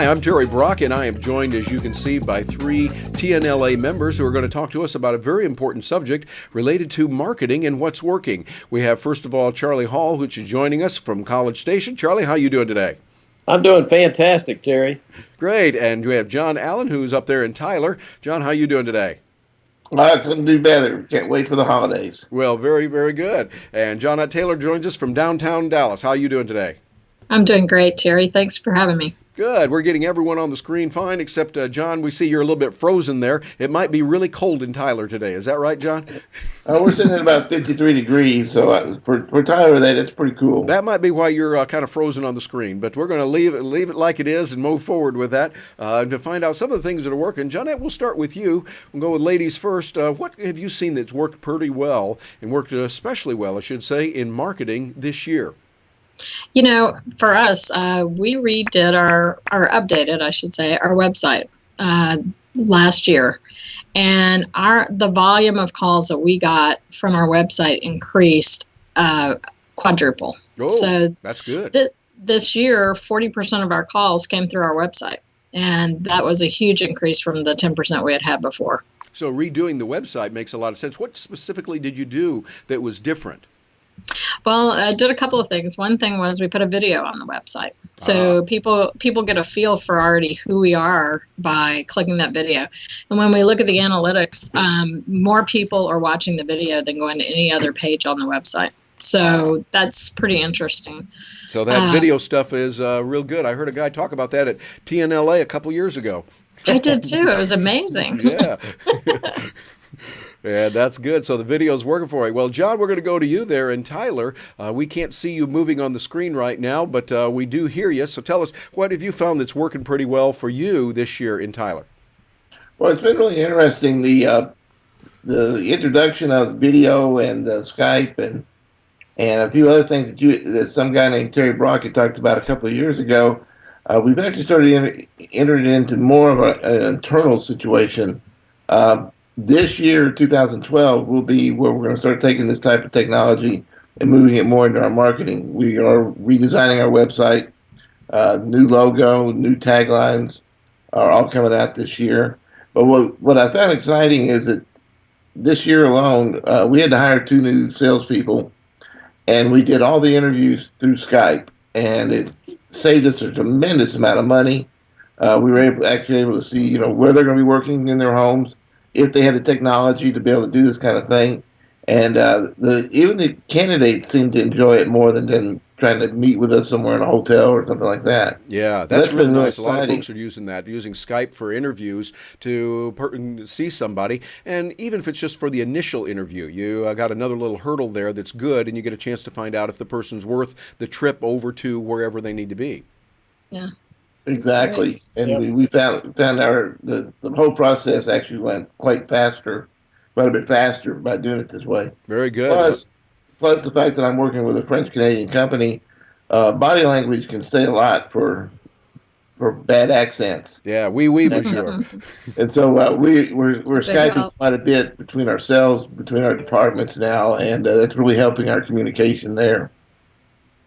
Hi, I'm Terry Brock, and I am joined, as you can see, by three TNLA members who are going to talk to us about a very important subject related to marketing and what's working. We have, first of all, Charlie Hall, who's joining us from College Station. Charlie, how are you doing today? I'm doing fantastic, Terry. Great. And we have John Allen, who's up there in Tyler. John, how are you doing today? I couldn't do better. Can't wait for the holidays. Well, very, very good. And John Taylor joins us from downtown Dallas. How are you doing today? I'm doing great, Terry. Thanks for having me. Good. We're getting everyone on the screen fine, except John, we see you're a little bit frozen there. It might be really cold in Tyler today. Is that right, John? We're sitting at about 53 degrees, so for Tyler, it's pretty cool. That might be why you're kind of frozen on the screen, but we're going to leave it like it is and move forward with that to find out some of the things that are working. Jeanette, we'll start with you. We'll go with ladies first. What have you seen that's worked pretty well and worked especially well, I should say, in marketing this year? You know, for us, we redid our updated, I should say, our website last year. And the volume of calls that we got from our website increased quadruple. Oh, so that's good. This year, 40% of our calls came through our website. And that was a huge increase from the 10% we had before. So redoing the website makes a lot of sense. What specifically did you do that was different? Well, I did a couple of things. One thing was we put a video on the website. So people get a feel for already who we are by clicking that video. And when we look at the analytics, more people are watching the video than going to any other page on the website. So that's pretty interesting. So that video stuff is real good. I heard a guy talk about that at TNLA a couple years ago. I did too. It was amazing. Yeah. Yeah, that's good. So the video's working for you. Well, John, we're going to go to you there in Tyler. We can't see you moving on the screen right now, but we do hear you. So tell us, what have you found that's working pretty well for you this year in Tyler? Well, it's been really interesting. The introduction of video and Skype and a few other things that some guy named Terry Brock had talked about a couple of years ago. We've actually started entering into more of an internal situation. This year, 2012, will be where we're going to start taking this type of technology and moving it more into our marketing. We are redesigning our website, new logo, new taglines are all coming out this year. But what I found exciting is that this year alone, we had to hire 2 new salespeople, and we did all the interviews through Skype, and it saved us a tremendous amount of money. We were actually able to see, where they're going to be working in their homes, if they had the technology to be able to do this kind of thing. And even the candidates seem to enjoy it more than trying to meet with us somewhere in a hotel or something like that. Yeah, that's really nice. A lot of folks are using Skype for interviews to see somebody. And even if it's just for the initial interview, you got another little hurdle there that's good, and you get a chance to find out if the person's worth the trip over to wherever they need to be. Yeah. Exactly, and we found the whole process actually went quite a bit faster by doing it this way. Very good. Plus the fact that I'm working with a French Canadian company, body language can say a lot for bad accents. Yeah, oui, bonjour. And so we're Skyping quite a bit between ourselves, between our departments now, and that's really helping our communication there.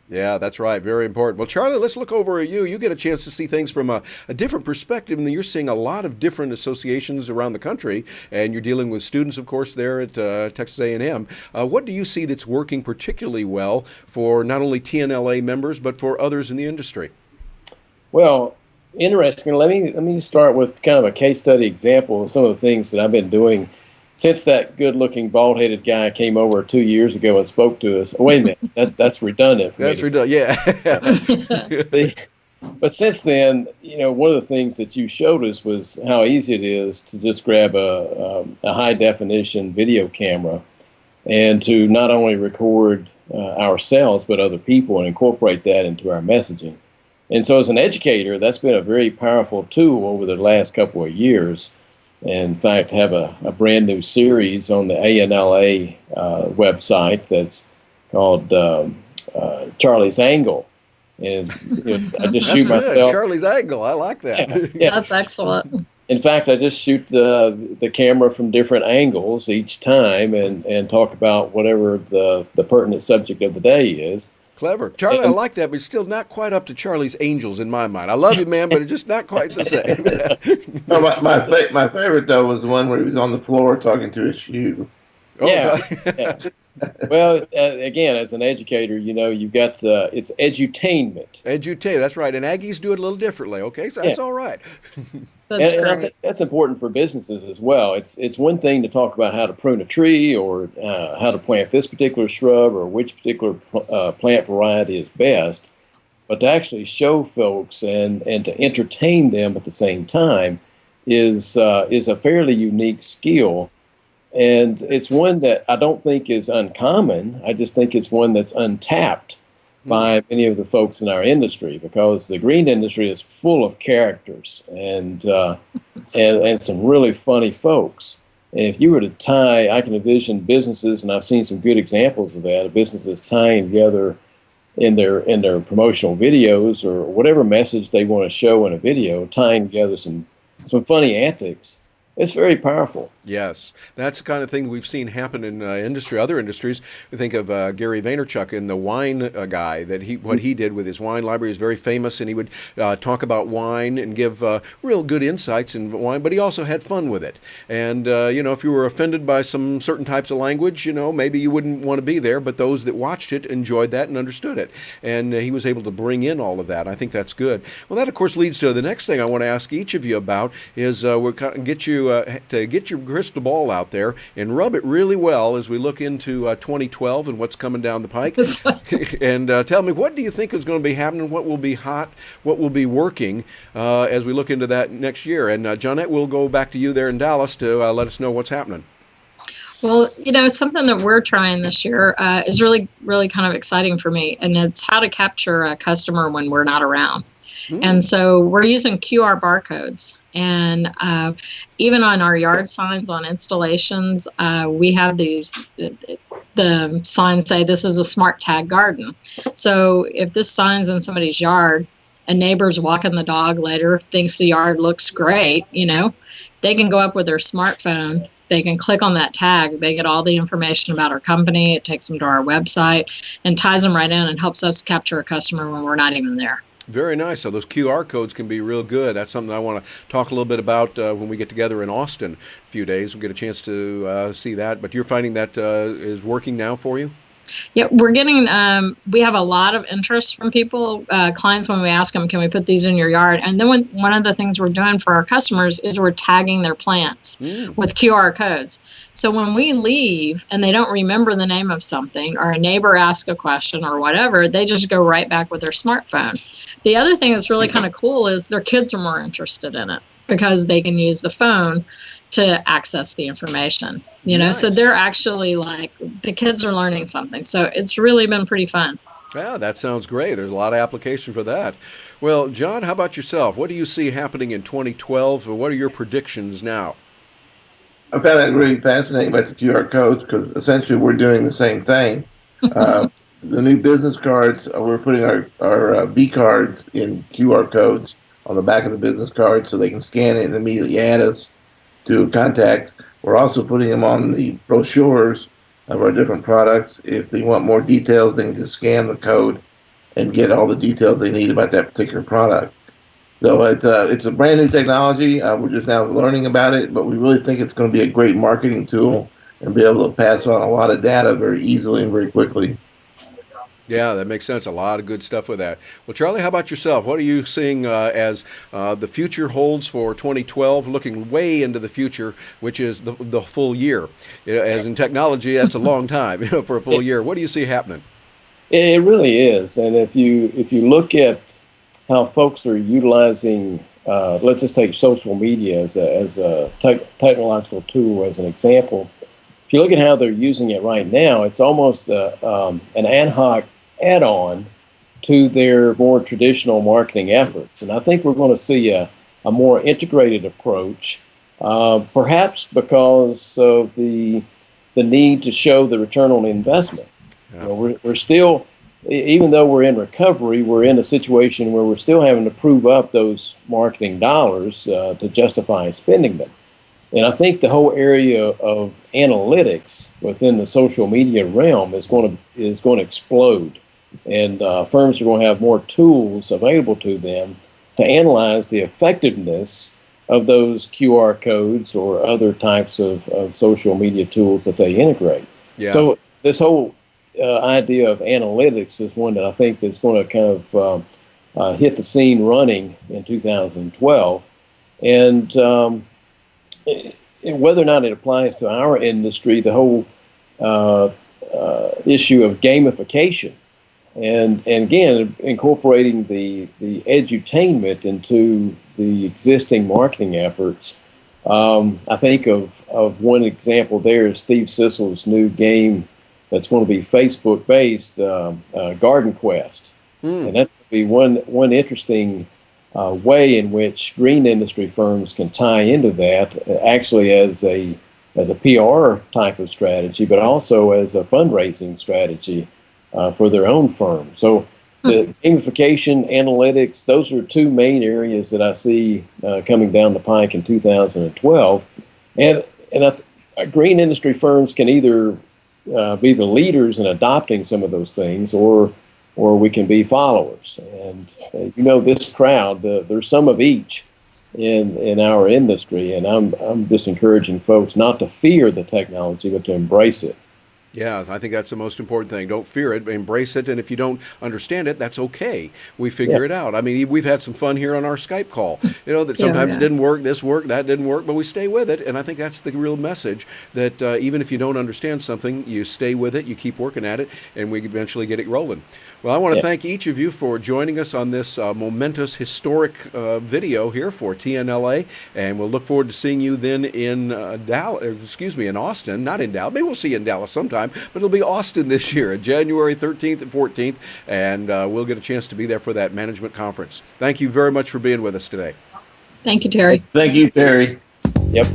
Yeah, that's right. Very important. Well, Charlie, let's look over at you. You get a chance to see things from a different perspective, and you're seeing a lot of different associations around the country, and you're dealing with students, of course, there at Texas A&M. What do you see that's working particularly well for not only TNLA members, but for others in the industry? Well, interesting. Let me start with kind of a case study example of some of the things that I've been doing since that good-looking, bald-headed guy came over 2 years ago and spoke to us. Oh, wait a minute, that's redundant. That's redundant, yeah. But since then, one of the things that you showed us was how easy it is to just grab a high-definition video camera and to not only record ourselves but other people and incorporate that into our messaging. And so as an educator, that's been a very powerful tool over the last couple of years. In fact, have a brand new series on the ANLA website that's called Charlie's Angle. And I just shoot myself. Charlie's Angle, I like that. Yeah. That's excellent. In fact, I just shoot the camera from different angles each time and talk about whatever the pertinent subject of the day is. Clever. Charlie, I And like that, but it's still not quite up to Charlie's Angels in my mind. I love you, man, but it's just not quite the same. No, my favorite though was the one where he was on the floor talking to his shoe. Oh, yeah, yeah. Well, again, as an educator, you've got it's edutainment. edutainment. That's right. And Aggies do it a little differently. Okay, so Yeah. that's all right. That's And I great. think that's important for businesses as well. It's one thing to talk about how to prune a tree or how to plant this particular shrub or which particular plant variety is best, but to actually show folks and to entertain them at the same time is a fairly unique skill. And it's one that I don't think is uncommon. I just think it's one that's untapped by many of the folks in our industry because the green industry is full of characters and some really funny folks. And if you were to tie, I can envision businesses, and I've seen some good examples of that, of businesses tying together in their promotional videos or whatever message they want to show in a video, tying together some funny antics. It's very powerful. Yes, that's the kind of thing we've seen happen in other industries. We think of Gary Vaynerchuk in the wine guy. What he did with his wine library is very famous, and he would talk about wine and give real good insights in wine. But he also had fun with it. And if you were offended by some certain types of language, maybe you wouldn't want to be there. But those that watched it enjoyed that and understood it. And he was able to bring in all of that. I think that's good. Well, that of course leads to the next thing I want to ask each of you about is we're going to get you to get your crystal ball out there and rub it really well as we look into 2012 and what's coming down the pike. And tell me, what do you think is going to be happening? What will be hot? What will be working as we look into that next year? And Johnette, we'll go back to you there in Dallas to let us know what's happening. Well, something that we're trying this year is really, really kind of exciting for me, and it's how to capture a customer when we're not around. And so we're using QR barcodes. And even on our yard signs on installations, we have the signs say this is a smart tag garden. So if this sign's in somebody's yard, a neighbor's walking the dog later, thinks the yard looks great, they can go up with their smartphone. They can click on that tag. They get all the information about our company. It takes them to our website and ties them right in and helps us capture a customer when we're not even there. Very nice. So those QR codes can be real good. That's something I want to talk a little bit about when we get together in Austin in a few days. We'll get a chance to see that. But you're finding that is working now for you? Yeah, we're getting, we have a lot of interest from people, clients, when we ask them, can we put these in your yard? And then one of the things we're doing for our customers is we're tagging their plants with QR codes. So when we leave and they don't remember the name of something, or a neighbor asks a question or whatever, they just go right back with their smartphone. The other thing that's really kind of cool is their kids are more interested in it because they can use the phone to access the information, Nice. So they're actually the kids are learning something. So it's really been pretty fun. Yeah, that sounds great. There's a lot of application for that. Well, John, how about yourself? What do you see happening in 2012? What are your predictions now? I found that really fascinating about the QR codes because essentially we're doing the same thing. The new business cards, we're putting our B cards in QR codes on the back of the business card so they can scan it and immediately add us to contact. We're also putting them on the brochures of our different products. If they want more details, they can just scan the code and get all the details they need about that particular product. So it's a brand new technology. We're just now learning about it, but we really think it's going to be a great marketing tool and be able to pass on a lot of data very easily and very quickly. Yeah, that makes sense. A lot of good stuff with that. Well, Charlie, how about yourself? What are you seeing as the future holds for 2012, looking way into the future, which is the full year? As in technology, that's a long time for a full year. What do you see happening? It really is. And if you look at how folks are utilizing, let's just take social media as a technological tool as an example. If you look at how they're using it right now, it's almost an ad hoc add-on to their more traditional marketing efforts. And I think we're going to see a more integrated approach, perhaps because of the need to show the return on investment. Yeah. We're still, even though we're in recovery, we're in a situation where we're still having to prove up those marketing dollars to justify spending them. And I think the whole area of analytics within the social media realm is going to explode. and firms are going to have more tools available to them to analyze the effectiveness of those QR codes or other types of social media tools that they integrate. Yeah. So this whole idea of analytics is one that I think that's going to kind of hit the scene running in 2012. And whether or not it applies to our industry, the whole issue of gamification, and again incorporating the edutainment into the existing marketing efforts. I think of one example there is Steve Sissel's new game that's going to be Facebook based, Garden Quest, and that's going to be one interesting way in which green industry firms can tie into that, actually as a PR type of strategy, but also as a fundraising strategy for their own firm. So the gamification, analytics, those are two main areas that I see coming down the pike in 2012. And green industry firms can either be the leaders in adopting some of those things, or we can be followers. And this crowd, there's some of each in our industry, and I'm just encouraging folks not to fear the technology, but to embrace it. Yeah, I think that's the most important thing. Don't fear it, embrace it, and if you don't understand it, that's okay. We figure it out. I mean, we've had some fun here on our Skype call. That sometimes it didn't work, this worked, that didn't work, but we stay with it, and I think that's the real message, that even if you don't understand something, you stay with it, you keep working at it, and we eventually get it rolling. Well, I want to thank each of you for joining us on this momentous, historic video here for TNLA, and we'll look forward to seeing you then in in Austin, not in Dallas. Maybe we'll see you in Dallas sometime, but it'll be Austin this year, January 13th and 14th, and we'll get a chance to be there for that management conference. Thank you very much for being with us today. Thank you, Terry. Thank you, Terry. Yep.